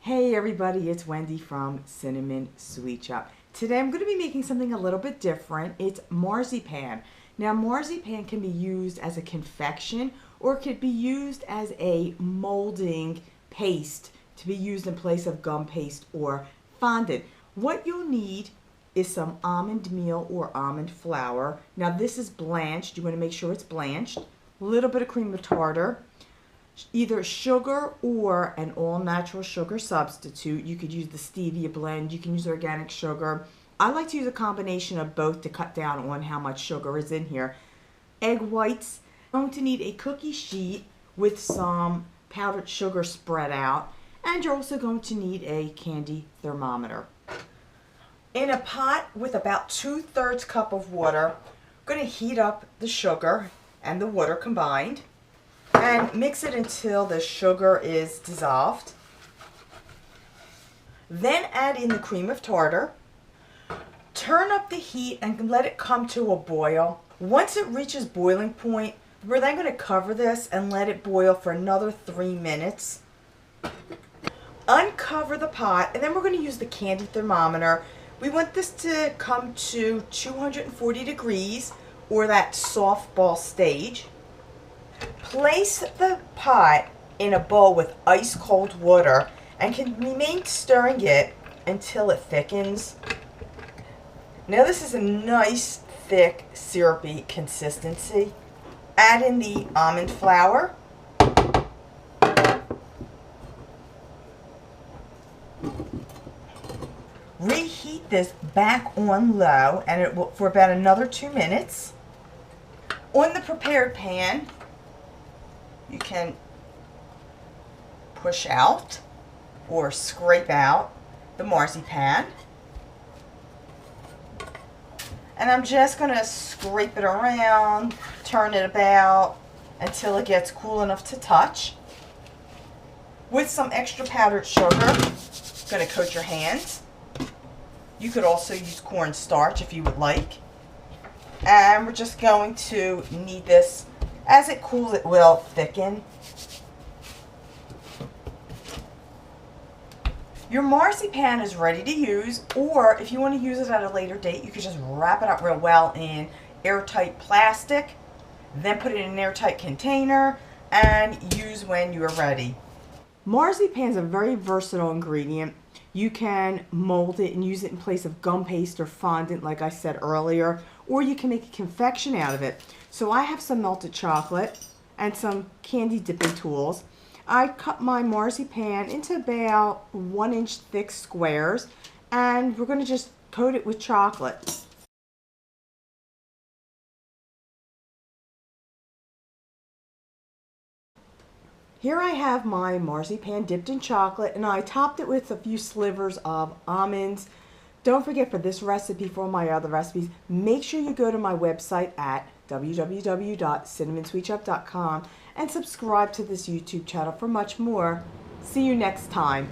Hey everybody, it's Wendy from Cinnamon Sweet Shop. Today I'm going to be making something a little bit different. It's marzipan. Now marzipan can be used as a confection or it could be used as a molding paste to be used in place of gum paste or fondant. What you'll need is some almond meal or almond flour. Now this is blanched. You want to make sure it's blanched. A little bit of cream of tartar. Either sugar or an all-natural sugar substitute. You could use the stevia blend. You can use organic sugar. I like to use a combination of both to cut down on how much sugar is in here. Egg whites. I'm going to need a cookie sheet with some powdered sugar spread out. And you're also going to need a candy thermometer. In a pot with about 2/3 cup of water, I'm going to heat up the sugar and the water combined. And mix it until the sugar is dissolved. Then add in the cream of tartar. Turn up the heat and let it come to a boil. Once it reaches boiling point, we're then going to cover this and let it boil for another 3 minutes. Uncover the pot, and then we're going to use the candy thermometer. We want this to come to 240 degrees, or that softball stage. Place the pot in a bowl with ice cold water and can remain stirring it until it thickens. Now this is a nice thick syrupy consistency. Add in the almond flour. Reheat this back on low and it will for about another 2 minutes. On the prepared pan, you can push out or scrape out the marzipan. And I'm just going to scrape it around, turn it about until it gets cool enough to touch. With some extra powdered sugar, going to coat your hands. You could also use cornstarch if you would like. And we're just going to knead this. As it cools, it will thicken. Your marzipan is ready to use, or if you want to use it at a later date, you could just wrap it up real well in airtight plastic, then put it in an airtight container, and use when you are ready. Marzipan is a very versatile ingredient. You can mold it and use it in place of gum paste or fondant, like I said earlier, or you can make a confection out of it. So I have some melted chocolate and some candy dipping tools. I cut my marzipan into about 1-inch thick squares, and we're going to just coat it with chocolate. Here I have my marzipan dipped in chocolate, and I topped it with a few slivers of almonds. Don't forget, for this recipe, for my other recipes, make sure you go to my website at www.cinnamonsweetshop.com and subscribe to this YouTube channel for much more. See you next time.